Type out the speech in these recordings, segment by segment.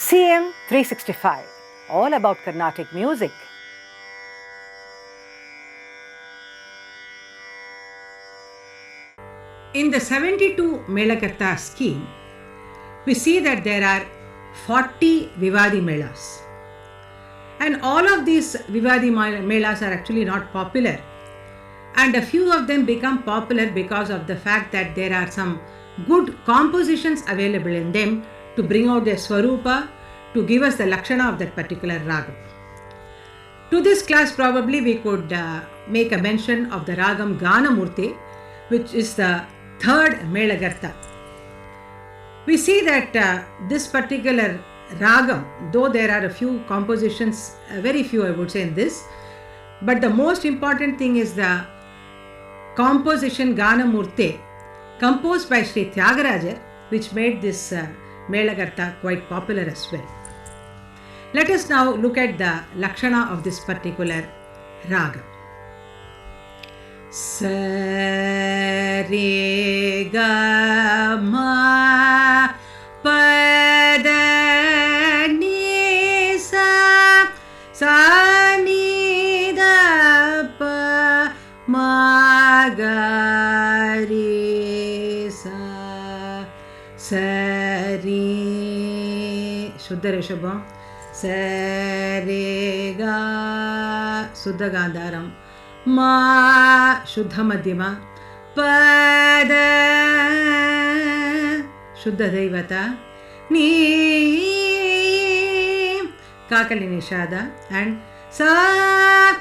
CM 365, all about Carnatic music. In the 72 Melakarta scheme, we see that there are 40 Vivadi Melas. And all of these Vivadi Melas are actually not popular. And a few of them become popular because of the fact that there are some good compositions available in them to bring out their Swarupa, to give us the Lakshana of that particular Ragam. To this class, probably we could make a mention of the Ragam Ganamurthi, which is the third Melagartha. We see that this particular Ragam, though there are a few compositions, very few I would say in this, but the most important thing is the composition Ganamurti, composed by Sri Tyagaraja, which made this Melagartha quite popular as well. Let us now look at the Lakshana of this particular Raga. Sa re ga ma pa da ni sa sa ni da pa ma ga re sa sa re Shuddha Rishabham sa re ga Suddha Gandharam Ma Shuddha Madhyama Pada Shuddha Devata Ni Kakali Nishada and Sa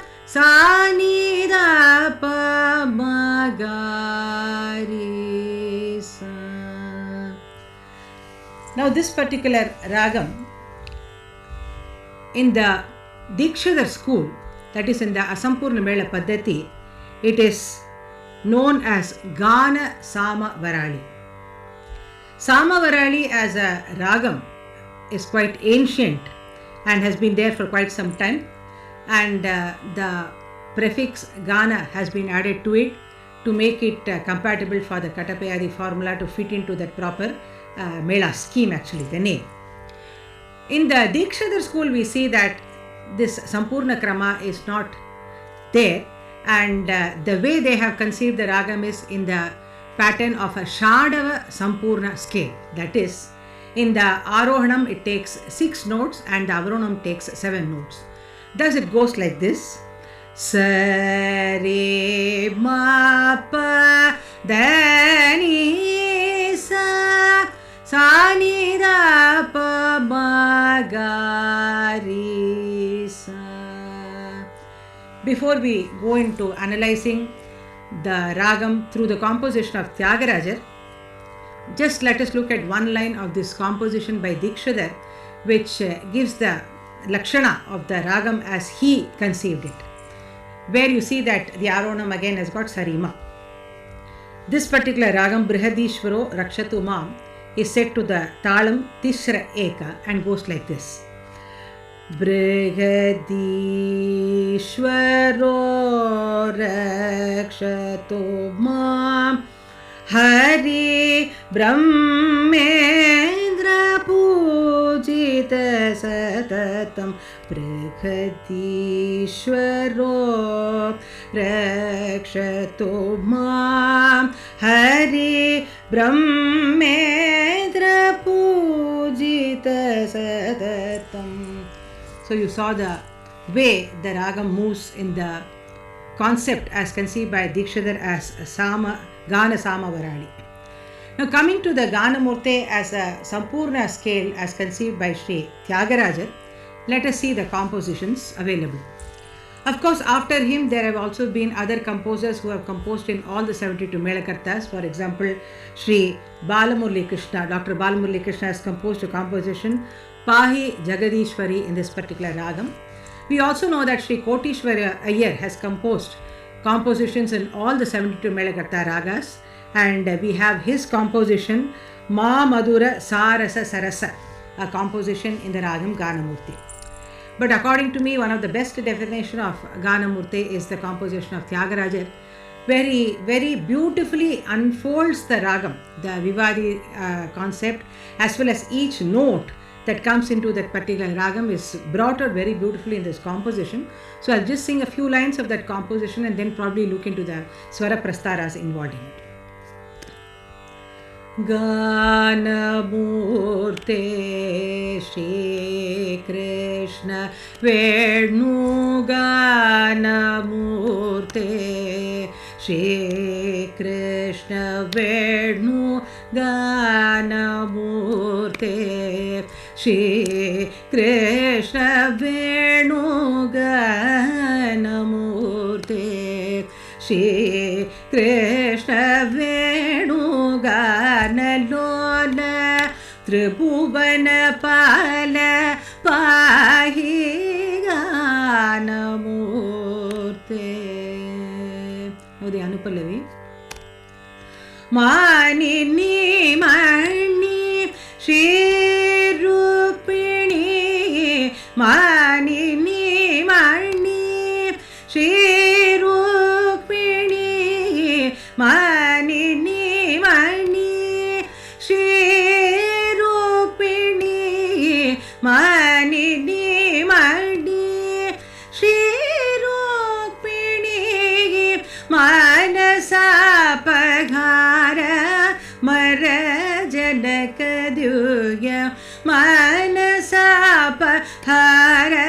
Ni Da Pa Ma Ga Re Sa. Now this particular Ragam in the Dikshadhar school, that is in the Asampurna Mela Paddhati, it is known as Gana Sama Varali. Sama Varali as a Ragam is quite ancient and has been there for quite some time, and the prefix Gana has been added to it to make it compatible for the Katapayadi formula to fit into that proper Mela scheme, actually the name. In the Dikshadhar school, we see that this Sampurna Krama is not there, and the way they have conceived the Ragam is in the pattern of a Shadava Sampurna scale. That is, in the Arohanam it takes 6 notes and the Avarohanam takes 7 notes. Thus it goes like this: Sa re ma pa da ni sa sa ni da pa ma ga re sa. Before we go into analyzing the Ragam through the composition of Tyagaraja, just let us look at one line of this composition by Dikshadhar, which gives the Lakshana of the Ragam as he conceived it, where you see that the Arohanam again has got Sarima. This particular Ragam, Brihadishvaro Rakshatu Mam, is set to the Talam Tishra Eka and goes like this: Brihadishvaro Rakshatu Mam Hari Brahmendra Pujita Satatam Brihadishvaro Rakshatu Mam Hari Brahmendra Pujita Satatam. So you saw the way the Ragam moves in the concept as conceived by Dikshadhar as Gana Sama Varali. Now coming to the Ganamurti as a Sampurna scale as conceived by Sri Tyagaraja, let us see the compositions available. Of course, after him there have also been other composers who have composed in all the 72 Melakartas. For example, Sri Balamurli Krishna, Dr. Balamurli Krishna has composed a composition Pahi Jagadishwari in this particular Ragam. We also know that Sri Kotishwara Iyer has composed compositions in all the 72 Melakarta Ragas, and we have his composition Ma Madhura Sarasa Sarasa, a composition in the Ragam Ganamurti. But according to me, one of the best definition of Ganamurti is the composition of Tyagaraja, where he very beautifully unfolds the ragam, the Vivadi concept, as well as each note that comes into that particular ragam is brought out very beautifully in this composition. So I'll just sing a few lines of that composition and then probably look into the swara prastaras involved in it. Ganamurthi Shri Krishna Venu Ganamurthi Shri Krishna Venu Ganamurthi Shri Krishna Venu Ganamurthi Shri Krishna Venu Ganalola Tribhuvana Pala Pahi Ganamurthi. Now the Anupallavi. Manini Mani Shri Rupini Manini Mani Shri Rupini Manini Mani Shri Rupini Manini Mani Shri Rupini Manasa Paghara Mara Janaka Duya Manasa Paghara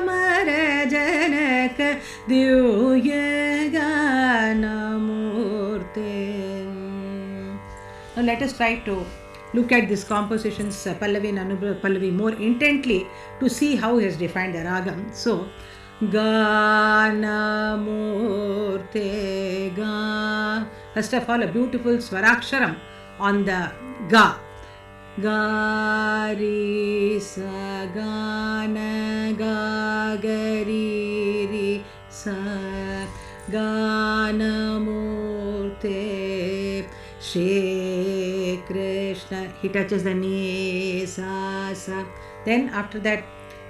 Mara Janaka Duya Ganamurthi. Now let us try to look at this composition's Pallavi and Anupallavi more intently to see how he has defined the ragam. So, Ganamurthi Ga. First of all, a beautiful swaraksharam on the Ga. Ga Ri Sa Gana Ga Ga Ri Ri Sa Ganamurthi Shri Krishna. He touches the Ni Sa Sa. Then after that,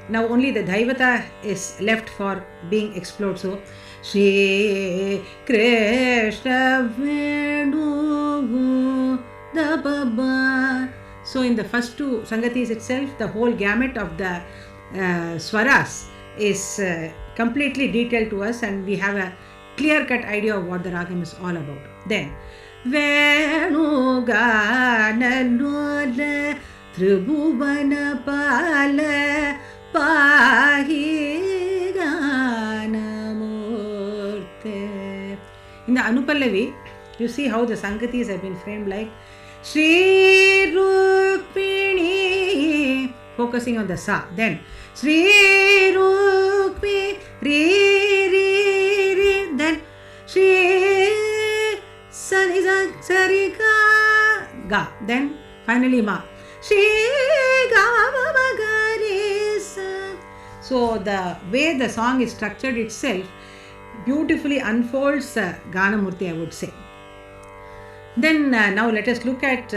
now only the Dhaivata is left for being explored. So Shri Krishna Venu Da Baba. So in the first two Sangatis itself, the whole gamut of the swaras is completely detailed to us, and we have a clear-cut idea of what the ragam is all about. Then Venu Ganalola Tribhuvana Pala Pahi Ganamurthi. In the Anupallavi, you see how the Sangatis have been framed like Shri Rukmini, focusing on the Sa. Then Shri Rukmi Ri Ri Ri. Then Shri Sani Sari Ga. Then finally Ma. Shri Ga Ma Ga Ri Sa. So the way the song is structured itself beautifully unfolds Ganamurthi, I would say. Then now let us look at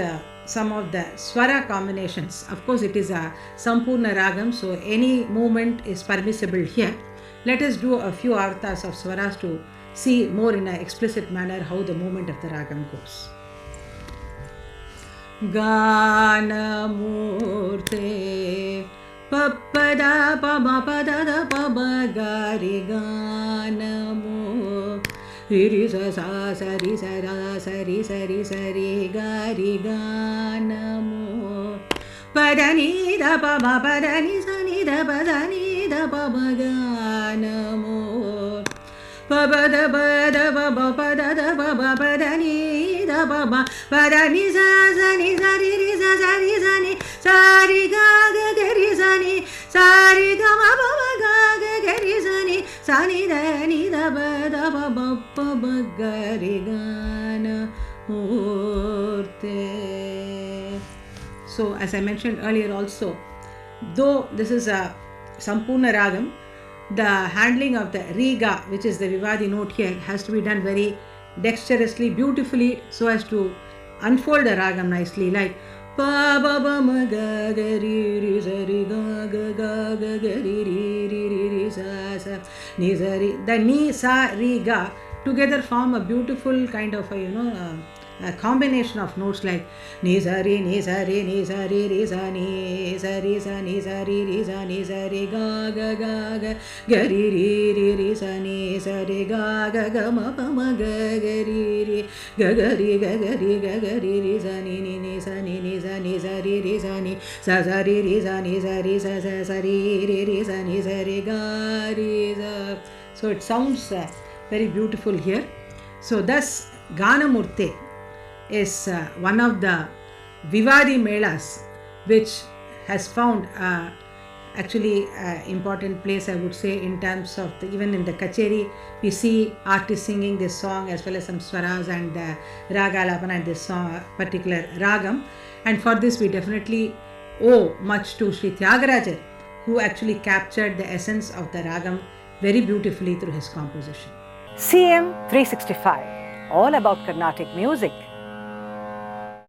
some of the swara combinations. Of course, it is a Sampurna Ragam, so any movement is permissible here. Let us do a few arthas of swaras to see more in an explicit manner how the movement of the Ragam goes. Ganamurthi Papada Pamapada Pama Gari Ganamurthi Riri sa sa sari sara sari sari sari gari ganamo padani da pa ma padani sani da padani da pa ma ganamo pa pa da pa da pa pa pa da da pa pa padani da pa ma padani sa sani sari ri sa sari sani sari ga ga ga ri sani sari ga ma pa ma ga ga ga ri sani sani da ni da ba da ba ba pa ba ga ri gana murti. So as I mentioned earlier also, though this is a Sampurna Ragam, the handling of the Riga, which is the Vivadi note here, has to be done very dexterously, beautifully, so as to unfold the Ragam nicely, like pa ba ba ma ga ga ri ri sa ri ga ga ga ga ga ri ri ri ri ri sa sa ni sa ri. The ni sa ri ga together form a beautiful kind of a a combination of notes like ni sa re ni sa re ni sa re re sa ni sa re sa ni sa re ga ga ga ga ga re sa ni sa re ga ga ga ma pa ma ga ga re ga ga re ga ga re ga ga re sa ni sa ni sa re sa ni sa re sa ni sa re sa ni sa re ga re sa. So it sounds very beautiful here. So thus Ganamurthi is one of the Vivadi Melas which has found actually important place, I would say, in terms of even in the Kacheri we see artists singing this song as well as some swaras and Ragalapana and this song, particular Ragam, and for this we definitely owe much to Sri Tyagaraja, who actually captured the essence of the Ragam very beautifully through his composition. CM 365, all about Carnatic music.